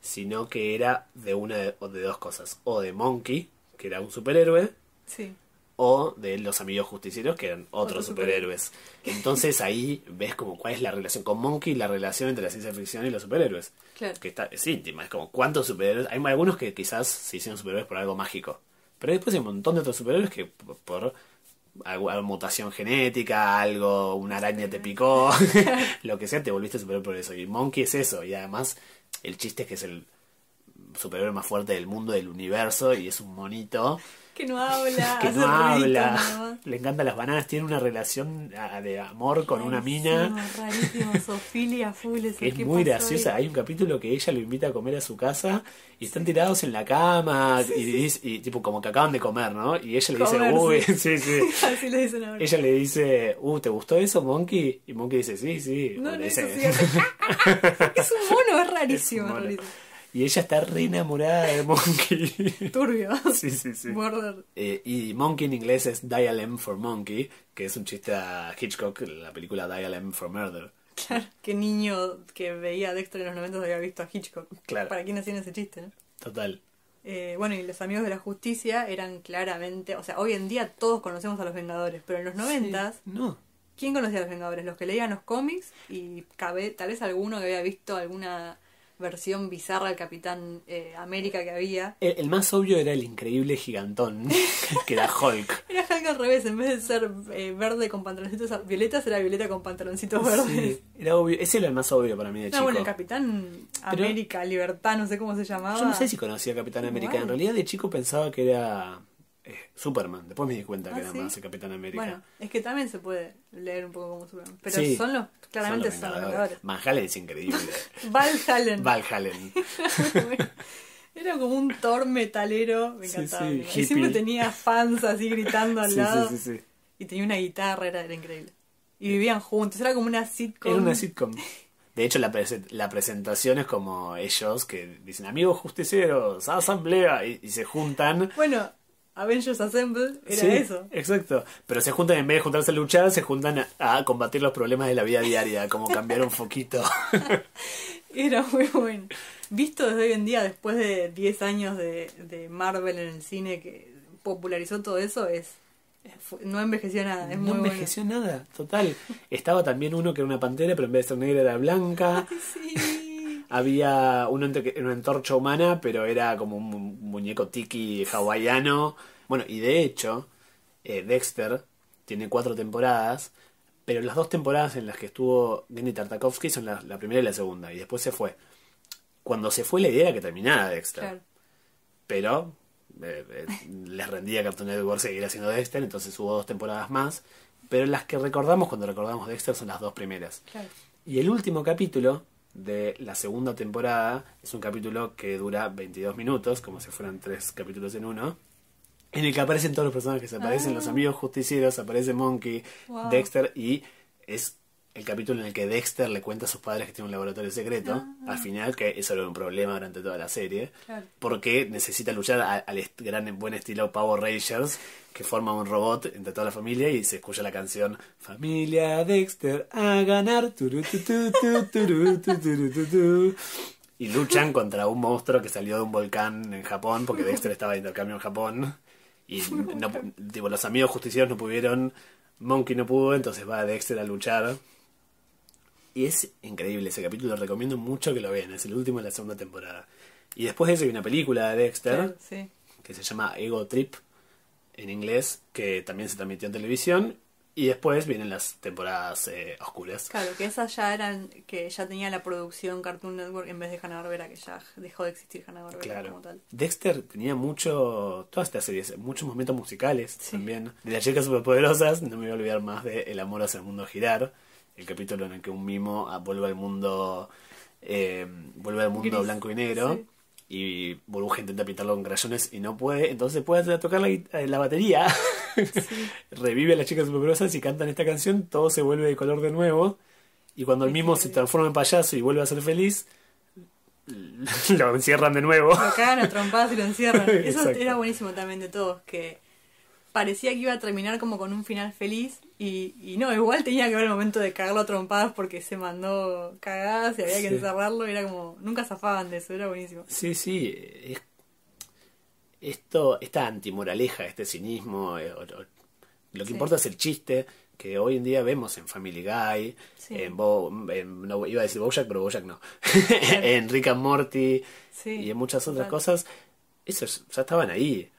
sino que era de una de 2 cosas. O de Monkey, que era un superhéroe, Sí. o de los amigos justicieros, que eran otros superhéroes. Entonces ahí ves como cuál es la relación con Monkey, la relación entre la ciencia ficción y los superhéroes. Claro. Que es íntima, es como cuántos superhéroes. Hay algunos que quizás se hicieron superhéroes por algo mágico. Pero después hay un montón de otros superhéroes que por alguna mutación genética, algo, una araña te picó, lo que sea, te volviste superhéroe por eso. Y Monkey es eso. Y además el chiste es que es el superhéroe más fuerte del mundo, del universo, y es un monito Que no habla. que hace no ruiditos nada habla, más. le encantan las bananas, tiene una relación de amor con una mina Rarísimo, Sofilia full. que es muy graciosa. Hay un capítulo que ella lo invita a comer a su casa y están tirados en la cama y tipo como que acaban de comer, ¿no? Y ella le dice, Comer, uy, sí. sí. Así le dicen ahora. Ella le dice, ¿te gustó eso, Monkey? Y Monkey dice, sí. No, O no, le eso dice, sí. Es un mono, es rarísimo. Es un mono. Rarísimo. y ella está re enamorada de Monkey. Turbio. Sí. Border. Y Monkey en inglés es Dial M for Monkey, que es un chiste a Hitchcock, la película Dial M for Murder. Claro, qué niño que veía a Dexter en los 90 había visto a Hitchcock. Claro. ¿Para quién hacían ese chiste, no? Total. Bueno, y los amigos de la justicia eran claramente... O sea, hoy en día todos conocemos a los Vengadores, pero en los 90 Sí. No. ¿quién conocía a los Vengadores? Los que leían los cómics y tal vez alguno que había visto alguna versión bizarra del Capitán América que había. El más obvio era el increíble gigantón, que era Hulk. Era Hulk al revés, en vez de ser verde con pantaloncitos violetas, era violeta con pantaloncitos verdes. Sí, era obvio. Ese era el más obvio para mí de No, chico. bueno, el Capitán América, Libertad, no sé cómo se llamaba. Yo no sé si conocía a Capitán América. Igual. En realidad de chico pensaba que era Superman. Después me di cuenta que era ¿sí? más el Capitán América. Bueno, es que también se puede leer un poco como Superman. Pero Sí, claramente son los Vengadores. Van Halen es increíble. Valhalla. Valhalen. Era como un Thor metalero, me Sí, encantaba. sí, Y hippie. siempre tenía fans así gritando al lado. Sí. Y tenía una guitarra, era increíble. Y vivían juntos, era como una sitcom. Era una sitcom. De hecho, la presentación es como ellos que dicen, amigos justicieros, asamblea, y se juntan. Bueno, Avengers Assemble era Sí, eso. Exacto. Pero se juntan, en vez de juntarse a luchar, se juntan a combatir los problemas de la vida diaria, como cambiar un foquito. Era muy bueno. Visto desde hoy en día, después de 10 años de Marvel en el cine que popularizó todo eso, no envejeció nada. Es No muy bueno. envejeció nada, total. Estaba también uno que era una pantera, pero en vez de ser negra era blanca. Sí. Había uno en una antorcha humana, pero era como un muñeco tiki hawaiano. Bueno, y de hecho, Dexter tiene 4 temporadas, pero las 2 temporadas en las que estuvo Genndy Tartakovsky son la primera y la segunda, y después se fue. Cuando se fue la idea era que terminara Dexter, Claro. pero les rendía a Cartoon Network seguir haciendo Dexter, entonces hubo 2 temporadas más, pero las que recordamos cuando recordamos Dexter son las 2 primeras. Claro. Y el último capítulo de la segunda temporada es un capítulo que dura 22 minutos, como si fueran 3 capítulos en uno, en el que aparecen todos los personajes. Aparecen los amigos justicieros, aparece Monkey, Wow. Dexter, y es el capítulo en el que Dexter le cuenta a sus padres que tiene un laboratorio secreto, al final, que eso era un problema durante toda la serie, Claro. porque necesita luchar al gran buen estilo Power Rangers, que forma un robot entre toda la familia, y se escucha la canción Familia Dexter a ganar, turu, tu, tu, tu, turu, tu, turu, tu, tu. Y luchan contra un monstruo que salió de un volcán en Japón, porque Dexter estaba de intercambio en Japón, y no, tipo, los amigos justicieros no pudieron, Monkey no pudo, entonces va Dexter a luchar. Y es increíble ese capítulo, lo recomiendo mucho que lo vean, es el último de la segunda temporada. Y después de eso hay una película de Dexter, Claro, sí. que se llama Ego Trip, en inglés, que también se transmitió en televisión. Y después vienen las temporadas oscuras. Claro, que esas ya eran, que ya tenía la producción Cartoon Network en vez de Hanna-Barbera, que ya dejó de existir Hanna-Barbera Claro. como tal. Dexter tenía todas estas series, muchos momentos musicales también. De las chicas superpoderosas, no me voy a olvidar más de El amor hace el mundo girar, el capítulo en el que un mimo vuelve al mundo Gris. blanco y negro. Sí. Y Burbuja intenta pintarlo con crayones y no puede, entonces puede tocar la batería. Sí. Revive a las chicas superpoderosas y cantan esta canción, todo se vuelve de color de nuevo. Y cuando el mimo se transforma en payaso y vuelve a ser feliz, lo encierran de nuevo. Lo cagan a trompadas y lo encierran. Eso Exacto. era buenísimo también de todos, que parecía que iba a terminar como con un final feliz y no, igual tenía que haber el momento de cagarlo a trompadas porque se mandó cagadas y había que Sí. encerrarlo, era como, nunca zafaban de eso, era buenísimo. Sí, sí. Esta antimoraleja, este cinismo, lo que Sí. importa es el chiste que hoy en día vemos en Family Guy, Sí. no, iba a decir BoJack, pero BoJack no, en Rick and Morty Sí, y en muchas otras total. cosas, esos ya estaban ahí.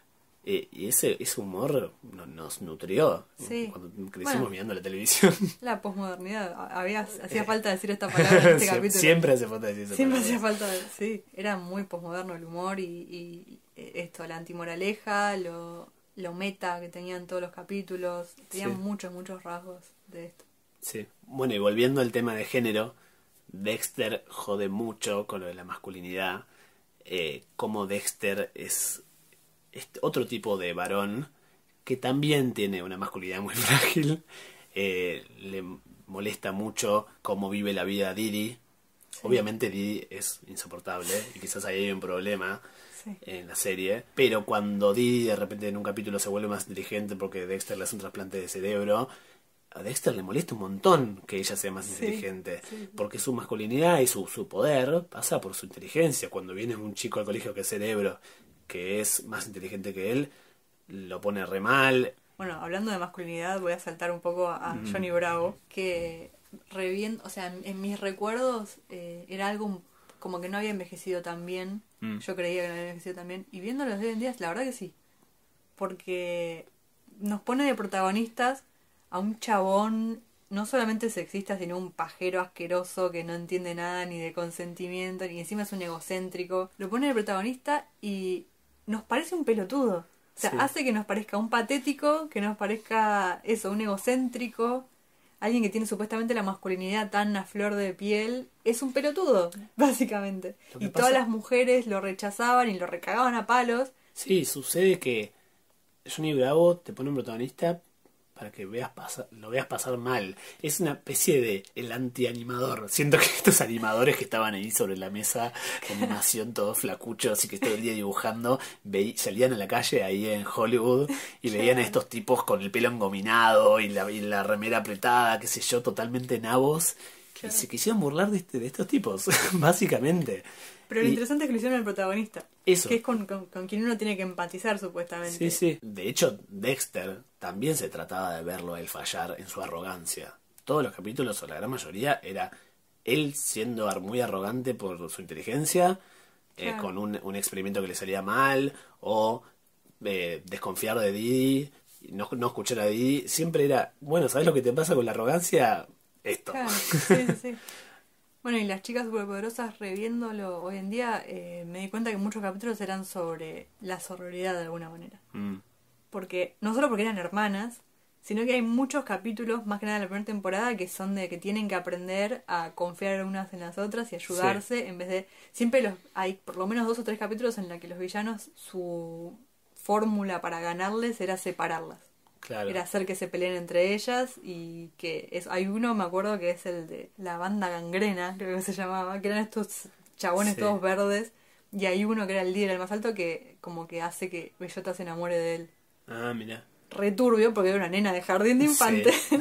Y ese humor nos nutrió Sí. cuando crecimos Bueno. mirando la televisión. La posmodernidad, hacía falta decir esta palabra en este capítulo. Siempre hace falta decir esa Siempre palabra. hacía falta, sí, era muy posmoderno el humor y esto, la antimoraleja, lo meta que tenían todos los capítulos, tenían Sí. muchos rasgos de esto. Sí. Bueno, y volviendo al tema de género, Dexter jode mucho con lo de la masculinidad. Como Dexter es otro tipo de varón que también tiene una masculinidad muy frágil. Le molesta mucho cómo vive la vida Didi. Sí. Obviamente Didi es insoportable y quizás ahí hay un problema Sí. en la serie, pero cuando Didi de repente en un capítulo se vuelve más inteligente porque Dexter le hace un trasplante de cerebro, a Dexter le molesta un montón que ella sea más Sí, inteligente, sí. porque su masculinidad y su poder pasa por su inteligencia. Cuando viene un chico al colegio que es cerebro, que es más inteligente que él, lo pone re mal. Bueno, hablando de masculinidad, voy a saltar un poco a Johnny Bravo, que o sea, en mis recuerdos era algo como que no había envejecido tan bien. Yo creía que no había envejecido tan bien. Y viéndolos de hoy en día, la verdad que sí. Porque nos pone de protagonistas a un chabón no solamente sexista, sino un pajero asqueroso que no entiende nada ni de consentimiento, y encima es un egocéntrico. Lo pone de protagonista y nos parece un pelotudo. O sea, Sí. hace que nos parezca un patético, que nos parezca eso, un egocéntrico, alguien que tiene supuestamente la masculinidad tan a flor de piel, es un pelotudo, básicamente. Lo que Y todas pasa- las mujeres lo rechazaban y lo recagaban a palos. Sí, sucede que Johnny Bravo te pone un protagonista para que lo veas pasar mal. Es una especie de el anti-animador. Siento que estos animadores que estaban ahí sobre la mesa de animación, todos flacuchos y que todo el día dibujando, salían a la calle ahí en Hollywood y veían a estos tipos con el pelo engominado y la remera apretada, qué sé yo, totalmente nabos. Y Claro. se quisieron burlar de estos tipos, básicamente. Pero lo Y- interesante es que lo hicieron al protagonista. Eso. Que es con quien uno tiene que empatizar, supuestamente. Sí, sí. De hecho, Dexter también se trataba de verlo a él fallar en su arrogancia. Todos los capítulos, o la gran mayoría, era él siendo muy arrogante por su inteligencia, Claro. con un experimento que le salía mal, o desconfiar de Didi, no escuchar a Didi. Siempre era, bueno, ¿sabes lo que te pasa con la arrogancia? Esto. Claro, sí. Bueno, y las chicas superpoderosas, reviéndolo hoy en día, me di cuenta que muchos capítulos eran sobre la sororidad de alguna manera. Mm, Porque, no solo porque eran hermanas, sino que hay muchos capítulos, más que nada en la primera temporada, que son de que tienen que aprender a confiar unas en las otras y ayudarse, en vez de... Siempre hay por lo menos 2 o 3 capítulos en los que los villanos, su fórmula para ganarles era separarlas. claro. Era hacer que se peleen entre ellas y hay uno, me acuerdo, que es el de la banda Gangrena, creo que se llamaba, que eran estos chabones Sí. todos verdes, y hay uno que era el líder, el más alto, que como que hace que Bellota se enamore de él. Ah, mira. Returbio, porque era una nena de jardín de infantes. Sí.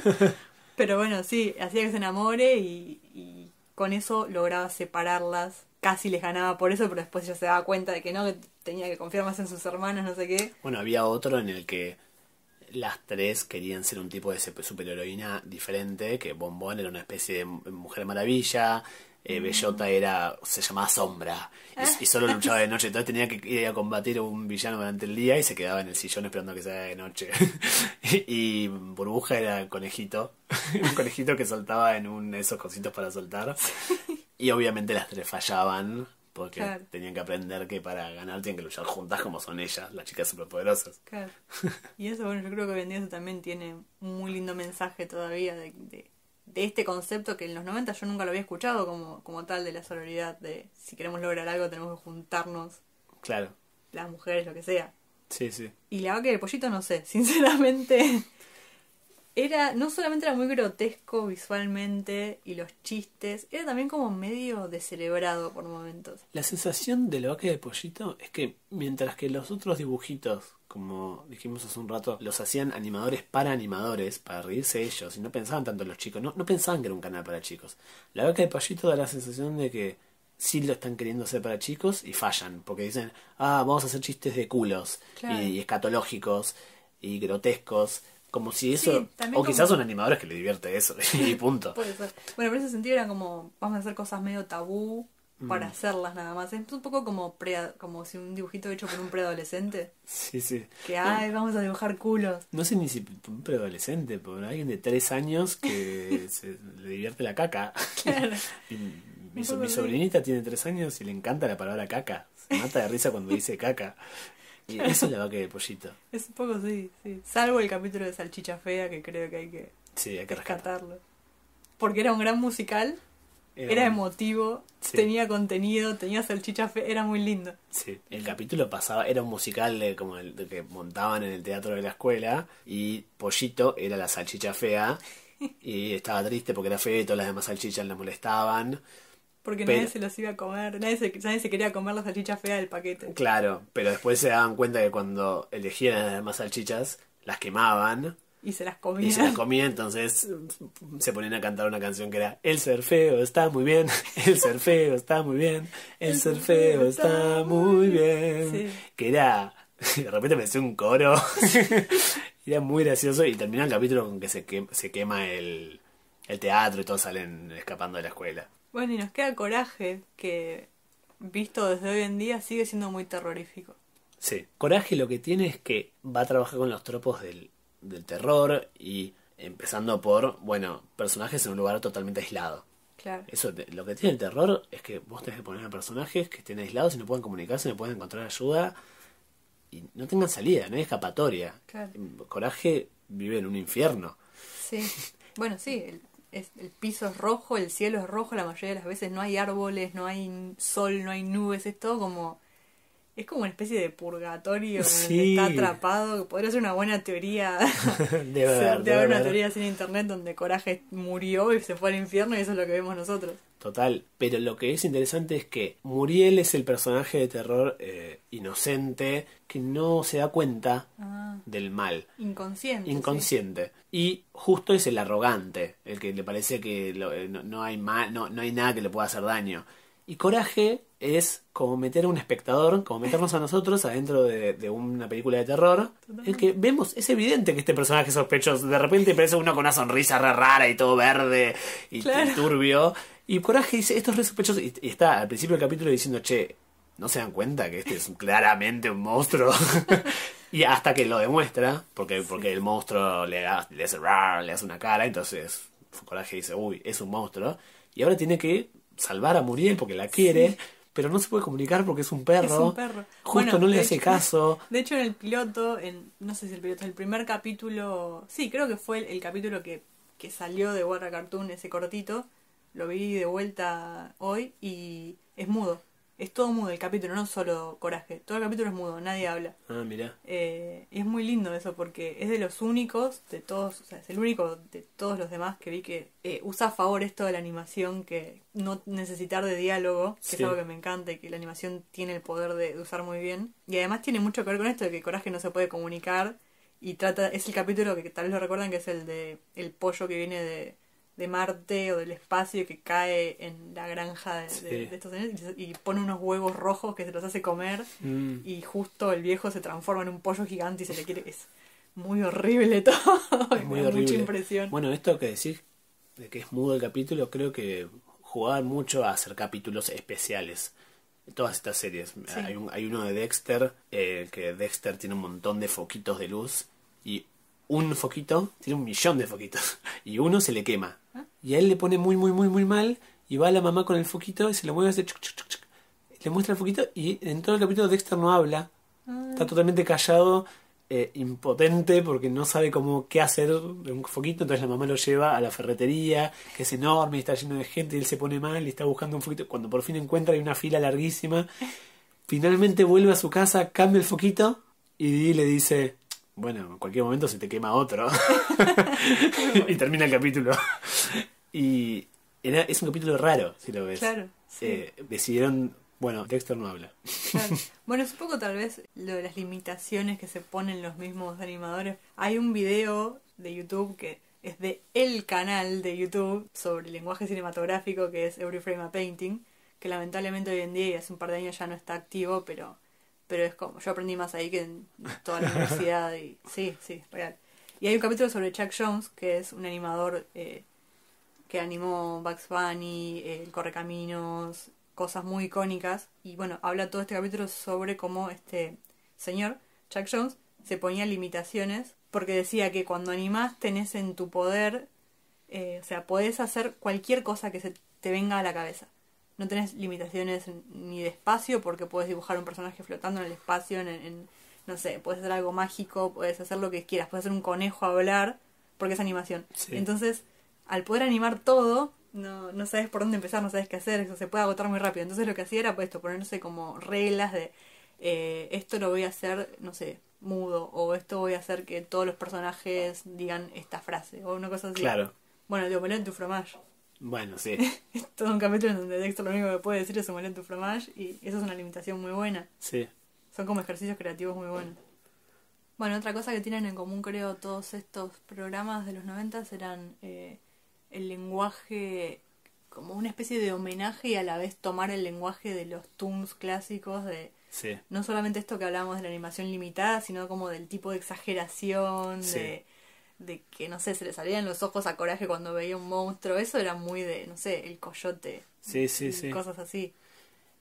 Pero bueno, sí, hacía que se enamore y con eso lograba separarlas. Casi les ganaba por eso, pero después ella se daba cuenta de que no, que tenía que confiar más en sus hermanas, no sé qué. Bueno, había otro en el que las tres querían ser un tipo de superheroína diferente, que Bombón era una especie de mujer maravilla, Bellota se llamaba Sombra, y solo luchaba de noche, entonces tenía que ir a combatir a un villano durante el día y se quedaba en el sillón esperando a que se haga de noche. y Burbuja era el conejito, un conejito que soltaba en esos cositos para soltar, y obviamente las tres fallaban, porque Claro. tenían que aprender que para ganar tienen que luchar juntas como son ellas, las chicas superpoderosas. Claro. Y eso, bueno, yo creo que hoy en día eso también tiene un muy lindo mensaje todavía de de este concepto que en los 90 yo nunca lo había escuchado como tal, de la sororidad, de si queremos lograr algo tenemos que juntarnos, Claro. las mujeres, lo que sea. Sí, sí. Y la vaca y el pollito no sé, sinceramente. No solamente era muy grotesco visualmente y los chistes, era también como medio descerebrado por momentos. La sensación de la vaca y el pollito es que mientras que los otros dibujitos, como dijimos hace un rato, los hacían animadores para reírse ellos y no pensaban tanto en los chicos, no pensaban que era un canal para chicos. La vaca y el pollito da la sensación de que sí lo están queriendo hacer para chicos y fallan, porque dicen, vamos a hacer chistes de culos, Claro. y escatológicos y grotescos, como si eso, Sí, también o quizás como- son animadores que les divierte eso, y punto. Puede ser. Bueno, por ese sentido era como, vamos a hacer cosas medio tabú para hacerlas nada más. Es un poco como si un dibujito hecho por un preadolescente. Sí, sí. Que, ay, vamos a dibujar culos. No sé ni si un preadolescente, por alguien de 3 años que le divierte la caca. Claro. Mi Un poco así. sobrinita tiene 3 años y le encanta la palabra caca. Se mata de risa cuando dice caca. Y eso es la vaca y el pollito. Es un poco así, sí. Salvo el capítulo de Salchicha Fea, que creo que hay que Sí, hay que rescatar. rescatarlo. Porque era un gran musical, era emotivo, Sí. tenía contenido, tenía Salchicha Fea, era muy lindo. Sí, el capítulo pasaba, era un musical como el de que montaban en el teatro de la escuela y Pollito era la salchicha fea y estaba triste porque era fea y todas las demás salchichas la molestaban. Porque Pero- nadie se los iba a comer, nadie se quería comer la salchicha fea del paquete. Claro, pero después se daban cuenta que cuando elegían a las demás salchichas las quemaban Y se las y comían. se las comían, entonces se ponían a cantar una canción que era el ser feo está muy bien, el ser feo está muy bien, el ser feo está muy bien. Sí. Que era, de repente me hacía un coro, era muy gracioso y termina el capítulo con que se quema el teatro y todos salen escapando de la escuela. Bueno, y nos queda Coraje, que visto desde hoy en día sigue siendo muy terrorífico. Sí. Coraje lo que tiene es que va a trabajar con los tropos del terror y empezando por, bueno, personajes en un lugar totalmente aislado. Claro. Eso, lo que tiene el terror es que vos tenés que poner a personajes que estén aislados y no puedan comunicarse, no puedan encontrar ayuda y no tengan salida, no hay escapatoria. Claro. Coraje vive en un infierno. Sí. Bueno, sí, el piso es rojo, el cielo es rojo, la mayoría de las veces no hay árboles, no hay sol, no hay nubes, es todo como... Es como una especie de purgatorio en el que Sí. está atrapado, que podría ser una buena teoría. Debe Debe haber una haber. teoría así en internet donde Coraje murió y se fue al infierno y eso es lo que vemos nosotros. Total, pero lo que es interesante es que Muriel es el personaje de terror inocente que no se da cuenta del mal. Inconsciente. Inconsciente. Y justo es el arrogante, el que le parece que no hay no hay nada que le pueda hacer daño. Y Coraje es como meter a un espectador, como meternos a nosotros adentro de una película de terror. El que vemos, es evidente que este personaje es sospechoso. De repente parece uno con una sonrisa re rara y todo verde y Claro. turbio. Y Coraje dice, esto es re sospechoso. Y está al principio del capítulo diciendo, che, ¿no se dan cuenta que este es claramente un monstruo? Y hasta que lo demuestra, porque el monstruo le hace rar, le hace una cara, entonces Coraje dice, uy, es un monstruo. Y ahora tiene que salvar a Muriel porque la quiere, pero no se puede comunicar porque es un perro. Es un perro. Justo Bueno, no le de hace hecho- caso. De hecho, en el piloto, no sé si el piloto, el primer capítulo, sí, creo que fue el capítulo que salió de Warner Cartoon, ese cortito, lo vi de vuelta hoy y es mudo. Es todo mudo el capítulo, no solo Coraje. Todo el capítulo es mudo, nadie habla. Ah, mira. Es muy lindo eso porque es de los únicos de todos, o sea, es el único de todos los demás que vi que usa a favor esto de la animación, que no necesitar de diálogo, que Sí. es algo que me encanta y que la animación tiene el poder de usar muy bien. Y además tiene mucho que ver con esto de que Coraje no se puede comunicar y es el capítulo que tal vez lo recuerdan, que es el de el pollo que viene de Marte o del espacio y que cae en la granja de Sí. estos señores y pone unos huevos rojos que se los hace comer. Y justo el viejo se transforma en un pollo gigante y se le quiere... Es muy horrible todo. Es muy Me da horrible. mucha impresión. Bueno, esto que decís de que es mudo el capítulo, creo que jugaban mucho a hacer capítulos especiales. Todas estas series. Sí. Hay uno de Dexter, que Dexter tiene un montón de foquitos de luz y un foquito tiene 1.000.000 de foquitos y uno se le quema. Y a él le pone muy, muy, muy, muy mal y va a la mamá con el foquito y se lo mueve hace chuc, chuc, chuc, chuc. Le muestra el foquito y en todo el capítulo Dexter no habla. Está totalmente callado impotente porque no sabe qué hacer de un foquito, entonces la mamá lo lleva a la ferretería, que es enorme y está lleno de gente, y él se pone mal y está buscando un foquito. Cuando por fin encuentra, hay una fila larguísima. Finalmente vuelve a su casa, cambia el foquito y le dice, bueno, en cualquier momento se te quema otro. Y termina el capítulo. Y es un capítulo raro, si lo ves. Claro, sí. Decidieron, bueno, Dexter no habla. Claro. Bueno, es un poco tal vez lo de las limitaciones que se ponen los mismos animadores. Hay un video de YouTube que es de el canal de YouTube sobre el lenguaje cinematográfico, que es Every Frame a Painting, que lamentablemente hoy en día y hace un par de años ya no está activo, pero es como, yo aprendí más ahí que en toda la universidad, y sí, real. Y hay un capítulo sobre Chuck Jones, que es un animador que animó Bugs Bunny, El Correcaminos, cosas muy icónicas, y bueno, habla todo este capítulo sobre cómo este señor, Chuck Jones, se ponía limitaciones, porque decía que cuando animás tenés en tu poder, o sea, podés hacer cualquier cosa que se te venga a la cabeza. No tenés limitaciones ni de espacio, porque puedes dibujar un personaje flotando en el espacio, no sé, puedes hacer algo mágico, puedes hacer lo que quieras, puedes hacer un conejo a hablar, porque es animación. Sí. Entonces, al poder animar todo, no sabes por dónde empezar, no sabes qué hacer, eso se puede agotar muy rápido. Entonces lo que hacía era pues esto, ponerse como reglas de esto lo voy a hacer, no sé, mudo, o esto voy a hacer que todos los personajes digan esta frase, o una cosa así. Claro. Bueno, de Omelette du Fromage. Bueno, sí. Es todo un capítulo en donde Dexter lo único que puede decir es Omelette du Fromage, y eso es una limitación muy buena. Sí. Son como ejercicios creativos muy buenos. Bueno, otra cosa que tienen en común, creo, todos estos programas de los 90 eran el lenguaje, como una especie de homenaje, y a la vez tomar el lenguaje de los toons clásicos de... Sí. No solamente esto que hablábamos de la animación limitada, sino como del tipo de exageración, sí. de que, no sé, se le salían los ojos a Coraje cuando veía un monstruo. Eso era muy de, no sé, El Coyote. Sí. Cosas así.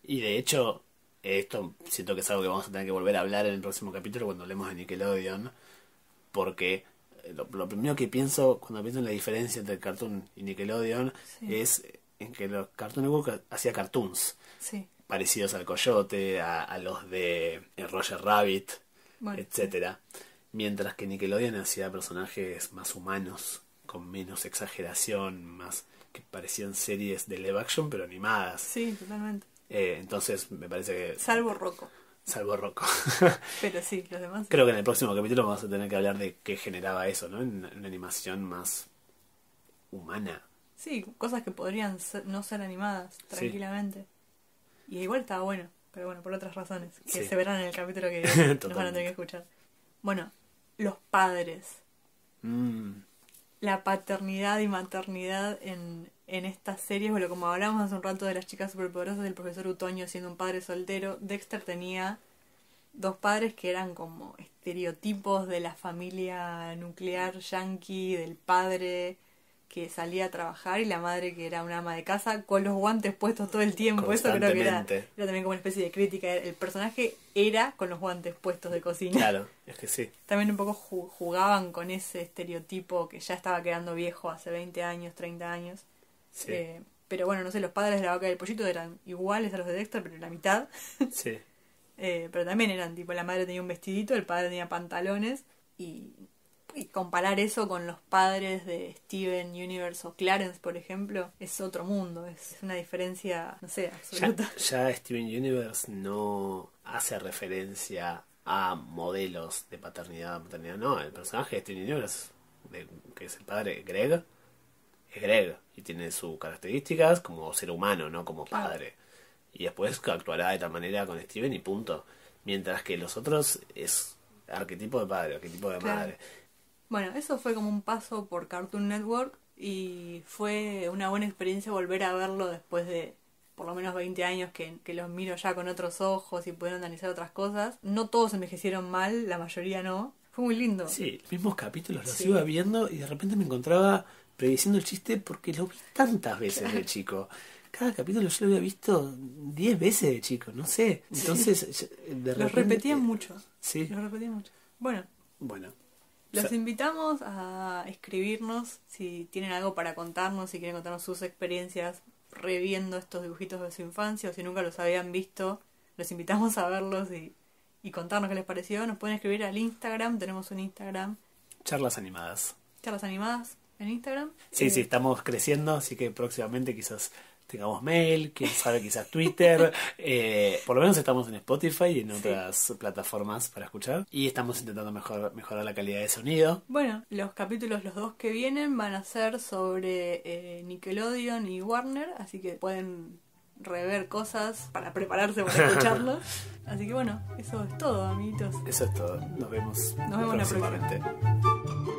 Y de hecho, esto siento que es algo que vamos a tener que volver a hablar en el próximo capítulo cuando hablemos de Nickelodeon, porque lo primero que pienso cuando pienso en la diferencia entre Cartoon y Nickelodeon es en que los Cartoon Network hacía cartoons parecidos al Coyote, a los de Roger Rabbit, bueno, etcétera, mientras que Nickelodeon hacía personajes más humanos, con menos exageración, más que parecían series de live action pero animadas. Sí, totalmente. Entonces me parece que... Salvo Rocco. Pero sí, los demás... Creo que en el próximo capítulo vamos a tener que hablar de qué generaba eso, ¿no? En una animación más humana. Sí, cosas que podrían no ser animadas tranquilamente. Y igual estaba bueno, pero bueno, por otras razones, que se verán en el capítulo que nos van a tener que escuchar. Bueno, los padres. La paternidad y maternidad en estas series, bueno, como hablamos hace un rato de Las Chicas Superpoderosas, del profesor Utoño siendo un padre soltero, Dexter tenía dos padres que eran como estereotipos de la familia nuclear yankee, del padre que salía a trabajar y la madre que era una ama de casa con los guantes puestos todo el tiempo. Eso creo que era también como una especie de crítica. El personaje era con los guantes puestos de cocina. Claro, es que sí. También un poco jugaban con ese estereotipo que ya estaba quedando viejo hace 20 años, 30 años. Sí. Pero bueno, no sé, los padres de La Vaca y el Pollito eran iguales a los de Dexter, pero la mitad. Sí. Pero también eran tipo, la madre tenía un vestidito, el padre tenía pantalones, y comparar eso con los padres de Steven Universe o Clarence, por ejemplo, es otro mundo, es una diferencia, no sé, absoluta. Ya Steven Universe no hace referencia a modelos de paternidad o maternidad, no, el personaje de Steven Universe, que es el padre Greg, es Greg, y tiene sus características como ser humano, no como padre. Y después actuará de tal manera con Steven y punto. Mientras que los otros es arquetipo de padre, arquetipo de madre. Bueno, eso fue como un paso por Cartoon Network y fue una buena experiencia volver a verlo después de por lo menos 20 años que los miro ya con otros ojos y pudieron analizar otras cosas. No todos envejecieron mal, la mayoría no. Fue muy lindo. Sí, los mismos capítulos los iba viendo y de repente me encontraba prediciendo el chiste porque lo vi tantas veces de chico. Cada capítulo yo lo había visto 10 veces de chico, no sé. Entonces, de repente... Los repetían mucho. Sí. Los repetían mucho. Bueno. Los invitamos a escribirnos si tienen algo para contarnos, si quieren contarnos sus experiencias reviendo estos dibujitos de su infancia o si nunca los habían visto. Los invitamos a verlos y y contarnos qué les pareció. Nos pueden escribir al Instagram, tenemos un Instagram, Charlas animadas. Charlas Animadas en Instagram. Sí, sí, estamos creciendo, así que próximamente quizás tengamos mail, quién sabe, quizás Twitter. Por lo menos estamos en Spotify y en otras plataformas para escuchar. Y estamos intentando mejorar la calidad de sonido. Bueno, los capítulos, los 2 que vienen, van a ser sobre Nickelodeon y Warner, así que pueden rever cosas para prepararse para escucharlos. Así que bueno, eso es todo, amiguitos. Eso es todo. Nos vemos la próxima. próximamente.